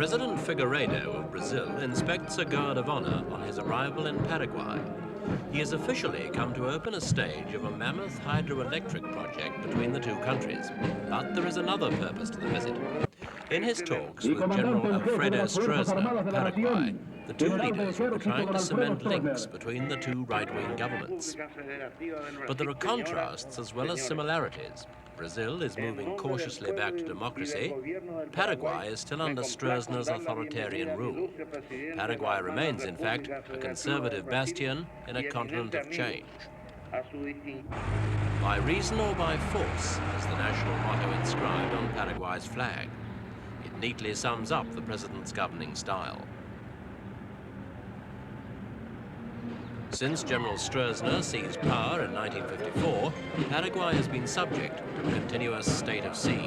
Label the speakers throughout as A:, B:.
A: President Figueiredo of Brazil inspects a guard of honor on his arrival in Paraguay. He has officially come to open a stage of a mammoth hydroelectric project between the two countries. But there is another purpose to the visit. In his talks with General Alfredo Stroessner of Paraguay, the two leaders were trying to cement links between the two right-wing governments. But there are contrasts as well as similarities. Brazil is moving cautiously back to democracy. Paraguay is still under Stroessner's authoritarian rule. Paraguay remains, in fact, a conservative bastion in a continent of change. By reason or by force is the national motto inscribed on Paraguay's flag. It neatly sums up the president's governing style. Since General Stroessner seized power in 1954, Paraguay has been subject to a continuous state of siege.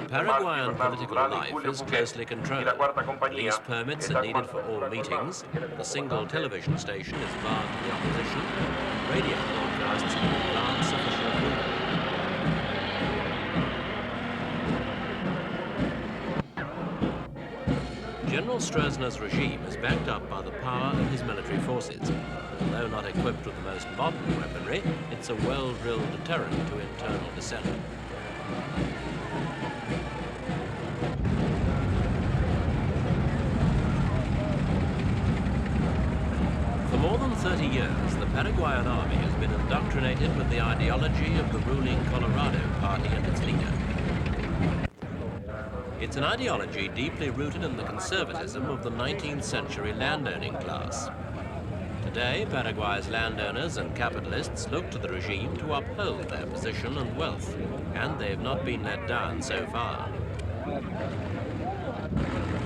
A: Paraguayan political life is closely controlled. Police permits are needed for all meetings. The single television station is barred to the opposition. Radio broadcasts grants official approval. General Stroessner's regime is backed up by the power of his military forces. Although not equipped with the most modern weaponry, it's a well-drilled deterrent to internal dissent. For more than 30 years, the Paraguayan army has been indoctrinated with the ideology of the ruling Colorado Party and its leader. It's an ideology deeply rooted in the conservatism of the 19th century landowning class. Today, Paraguay's landowners and capitalists look to the regime to uphold their position and wealth, and they've not been let down so far.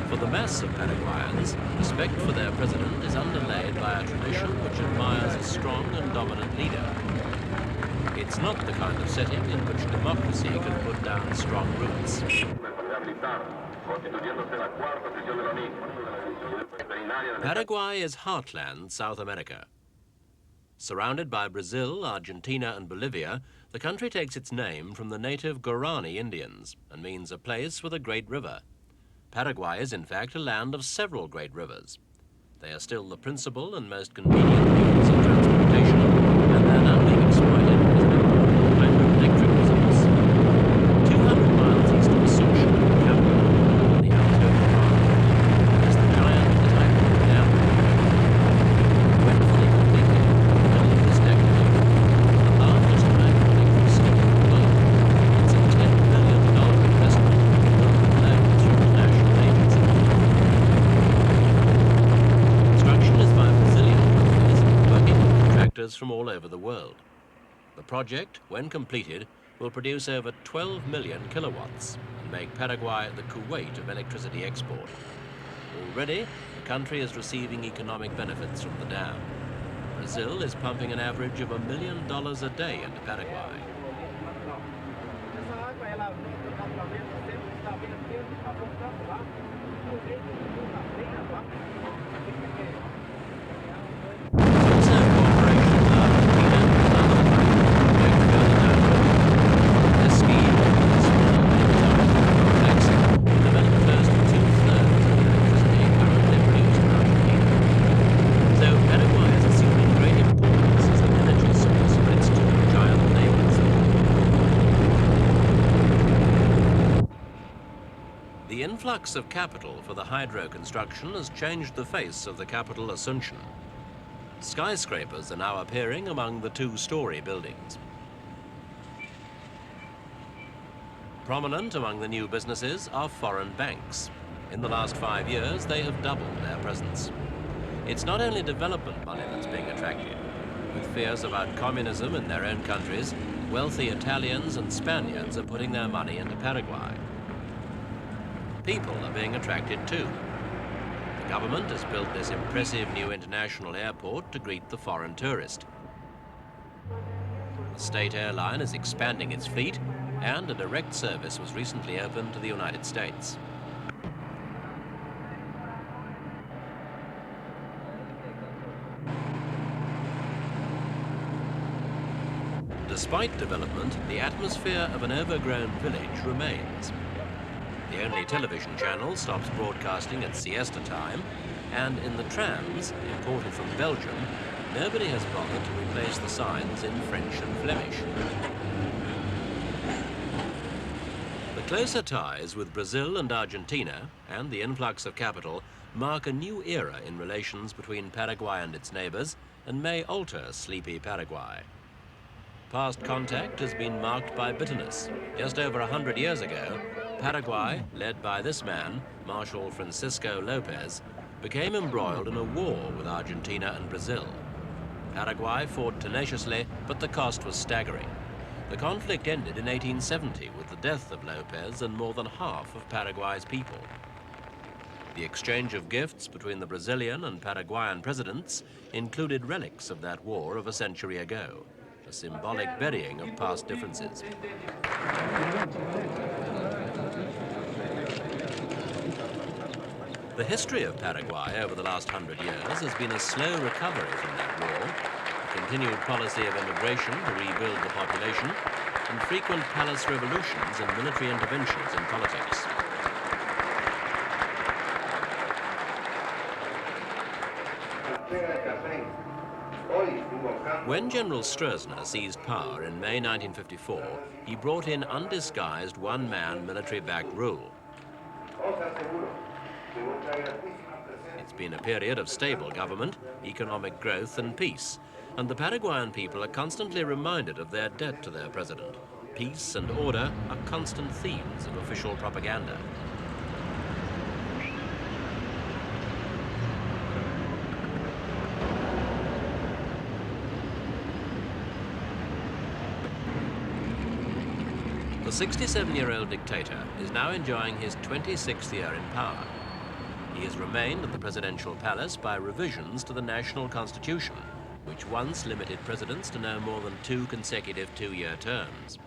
A: For the mass of Paraguayans, respect for their president is underlaid by a tradition which admires a strong and dominant leader. It's not the kind of setting in which democracy can put down strong roots. Paraguay is heartland South America. Surrounded by Brazil, Argentina and Bolivia, the country takes its name from the native Guarani Indians and means a place with a great river. Paraguay is in fact a land of several great rivers. They are still the principal and most convenient means of transportation, and they're now being exploited as an important hydroelectric resource. 200 miles east of Asunción, the capital, on the outskirts of Rr, is the giant Hydroelectric dam. When fully completed in the middle of this decade, the largest hydroelectric scheme in the world, it's a $10 billion investment with loans from the national agency. Construction is by Brazilian companies working with contractors from all over the world. The project, when completed, will produce over 12 million kilowatts and make Paraguay the Kuwait of electricity export. Already, the country is receiving economic benefits from the dam. Brazil is pumping an average of $1 million a day into Paraguay. The influx of capital for the hydro construction has changed the face of the capital Asunción. Skyscrapers are now appearing among the two-story buildings. Prominent among the new businesses are foreign banks. In the last 5 years, they have doubled their presence. It's not only development money that's being attracted. With fears about communism in their own countries, wealthy Italians and Spaniards are putting their money into Paraguay. People are being attracted too. The government has built this impressive new international airport to greet the foreign tourist. The state airline is expanding its fleet, and a direct service was recently opened to the United States. Despite development, the atmosphere of an overgrown village remains. The only television channel stops broadcasting at siesta time, and in the trams, imported from Belgium, nobody has bothered to replace the signs in French and Flemish. The closer ties with Brazil and Argentina, and the influx of capital, mark a new era in relations between Paraguay and its neighbours, and may alter sleepy Paraguay. Past contact has been marked by bitterness. Just over 100 years ago, Paraguay, led by this man, Marshal Francisco Lopez, became embroiled in a war with Argentina and Brazil. Paraguay fought tenaciously, but the cost was staggering. The conflict ended in 1870 with the death of Lopez and more than half of Paraguay's people. The exchange of gifts between the Brazilian and Paraguayan presidents included relics of that war of a century ago, a symbolic burying of past differences. The history of Paraguay over the last 100 years has been a slow recovery from that war, a continued policy of immigration to rebuild the population, and frequent palace revolutions and military interventions in politics. When General Stroessner seized power in May 1954, he brought in undisguised one-man military-backed rule. It's been a period of stable government, economic growth and peace, and the Paraguayan people are constantly reminded of their debt to their president. Peace and order are constant themes of official propaganda. The 67-year-old dictator is now enjoying his 26th year in power. He has remained at the presidential palace by revisions to the national constitution, which once limited presidents to no more than 2 consecutive 2-year terms.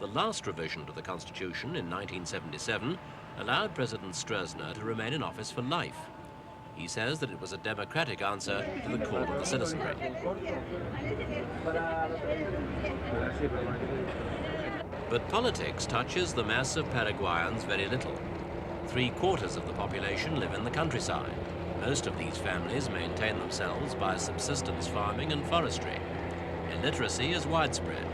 A: The last revision to the constitution in 1977 allowed President Stroessner to remain in office for life. He says that it was a democratic answer to the call of the citizenry. But politics touches the mass of Paraguayans very little. 3/4 of the population live in the countryside. Most of these families maintain themselves by subsistence farming and forestry. Illiteracy is widespread,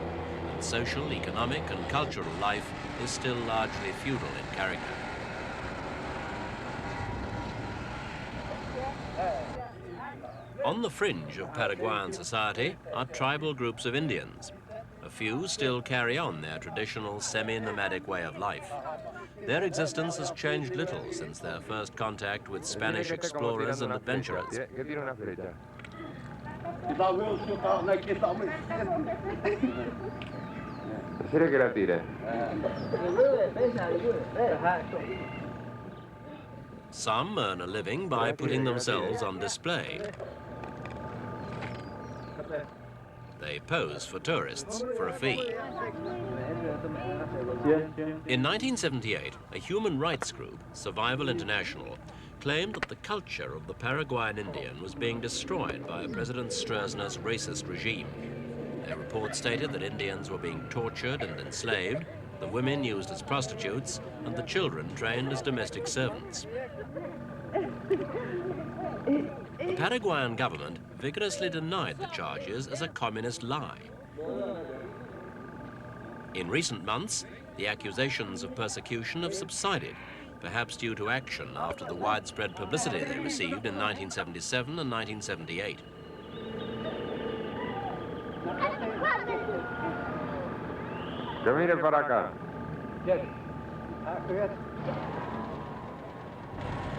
A: and social, economic, and cultural life is still largely feudal in character. On the fringe of Paraguayan society are tribal groups of Indians. A few still carry on their traditional semi-nomadic way of life. Their existence has changed little since their first contact with Spanish explorers and adventurers. Some earn a living by putting themselves on display. They pose for tourists for a fee. In 1978, a human rights group, Survival International, claimed that the culture of the Paraguayan Indian was being destroyed by President Stroessner's racist regime. Their report stated that Indians were being tortured and enslaved, the women used as prostitutes, and the children trained as domestic servants. The Paraguayan government vigorously denied the charges as a communist lie. In recent months, the accusations of persecution have subsided, perhaps due to action after the widespread publicity they received in 1977 and 1978.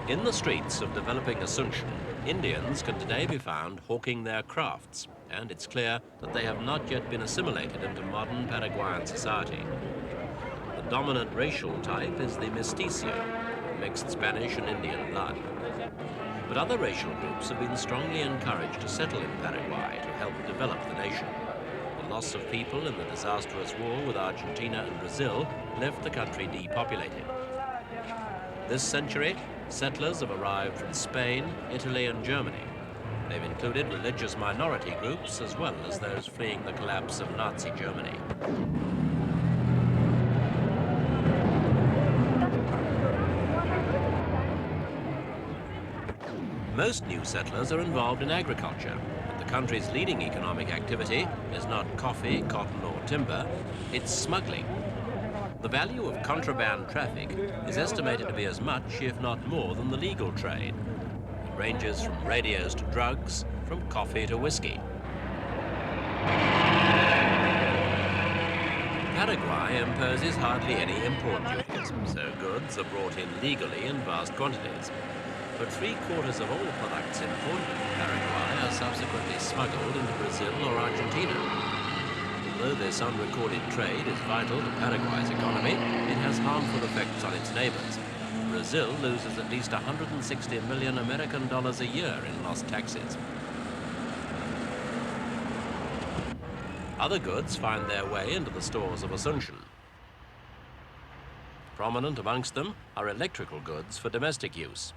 A: In the streets of developing Asunción, Indians can today be found hawking their crafts, and it's clear that they have not yet been assimilated into modern Paraguayan society. The dominant racial type is the mestizo, mixed Spanish and Indian blood. But other racial groups have been strongly encouraged to settle in Paraguay to help develop the nation. The loss of people in the disastrous war with Argentina and Brazil left the country depopulated. This century, settlers have arrived from Spain, Italy, and Germany. They've included religious minority groups as well as those fleeing the collapse of Nazi Germany. Most new settlers are involved in agriculture, but the country's leading economic activity is not coffee, cotton or timber, it's smuggling. The value of contraband traffic is estimated to be as much, if not more, than the legal trade. It ranges from radios to drugs, from coffee to whiskey. Paraguay imposes hardly any import duties, so goods are brought in legally in vast quantities. But 3/4 of all products imported into Paraguay are subsequently smuggled into Brazil or Argentina. Although this unrecorded trade is vital to Paraguay's economy, it has harmful effects on its neighbours. Brazil loses at least 160 million American dollars a year in lost taxes. Other goods find their way into the stores of Asunción. Prominent amongst them are electrical goods for domestic use.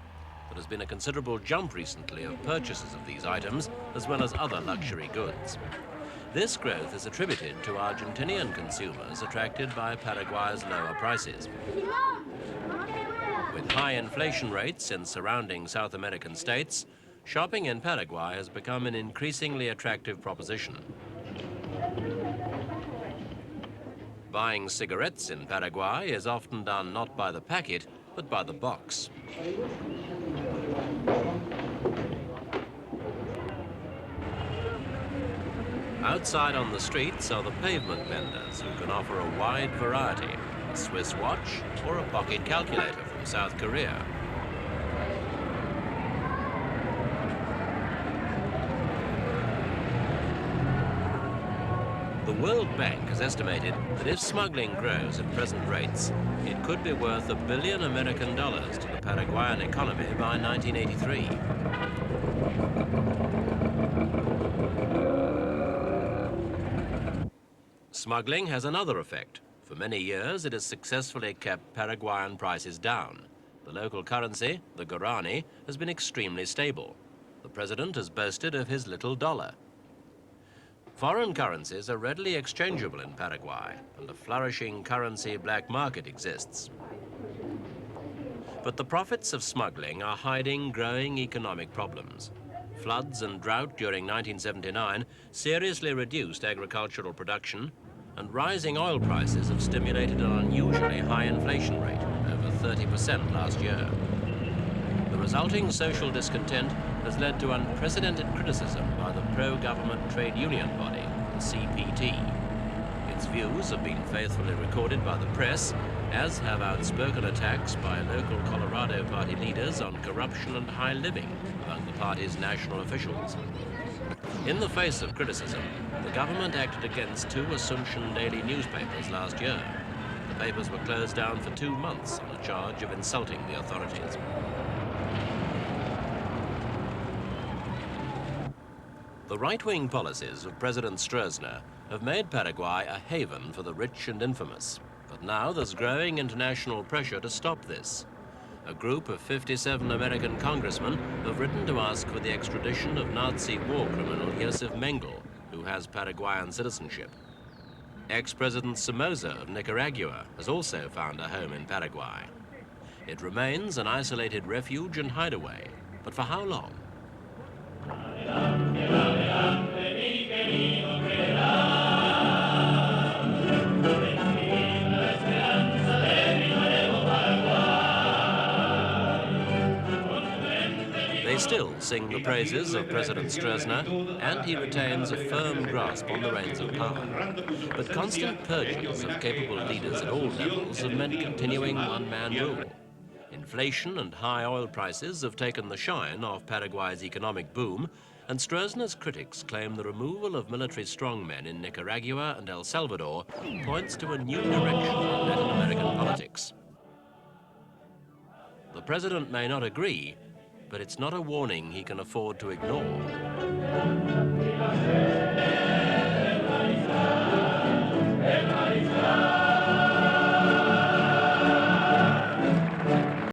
A: There has been a considerable jump recently of purchases of these items, as well as other luxury goods. This growth is attributed to Argentinian consumers attracted by Paraguay's lower prices. With high inflation rates in surrounding South American states, shopping in Paraguay has become an increasingly attractive proposition. Buying cigarettes in Paraguay is often done not by the packet, but by the box. Outside on the streets are the pavement vendors who can offer a wide variety, a Swiss watch or a pocket calculator from South Korea. The World Bank has estimated that if smuggling grows at present rates, it could be worth $1 billion American to the Paraguayan economy by 1983. Smuggling has another effect. For many years, it has successfully kept Paraguayan prices down. The local currency, the guarani, has been extremely stable. The president has boasted of his little dollar. Foreign currencies are readily exchangeable in Paraguay, and a flourishing currency black market exists. But the profits of smuggling are hiding growing economic problems. Floods and drought during 1979 seriously reduced agricultural production, and rising oil prices have stimulated an unusually high inflation rate, over 30% last year. The resulting social discontent has led to unprecedented criticism by the pro-government trade union body, the CPT. Its views have been faithfully recorded by the press, as have outspoken attacks by local Colorado Party leaders on corruption and high living among the party's national officials. In the face of criticism, the government acted against 2 Asunción daily newspapers last year. The papers were closed down for 2 months on a charge of insulting the authorities. The right-wing policies of President Stroessner have made Paraguay a haven for the rich and infamous. But now there's growing international pressure to stop this. A group of 57 American congressmen have written to ask for the extradition of Nazi war criminal Josef Mengele, who has Paraguayan citizenship. Ex-President Somoza of Nicaragua has also found a home in Paraguay. It remains an isolated refuge and hideaway, but for how long? They still sing the praises of President Stroessner, and he retains a firm grasp on the reins of power. But constant purges of capable leaders at all levels have meant continuing one-man rule. Inflation and high oil prices have taken the shine off Paraguay's economic boom, and Stroessner's critics claim the removal of military strongmen in Nicaragua and El Salvador points to a new direction in Latin American politics. The president may not agree, but it's not a warning he can afford to ignore.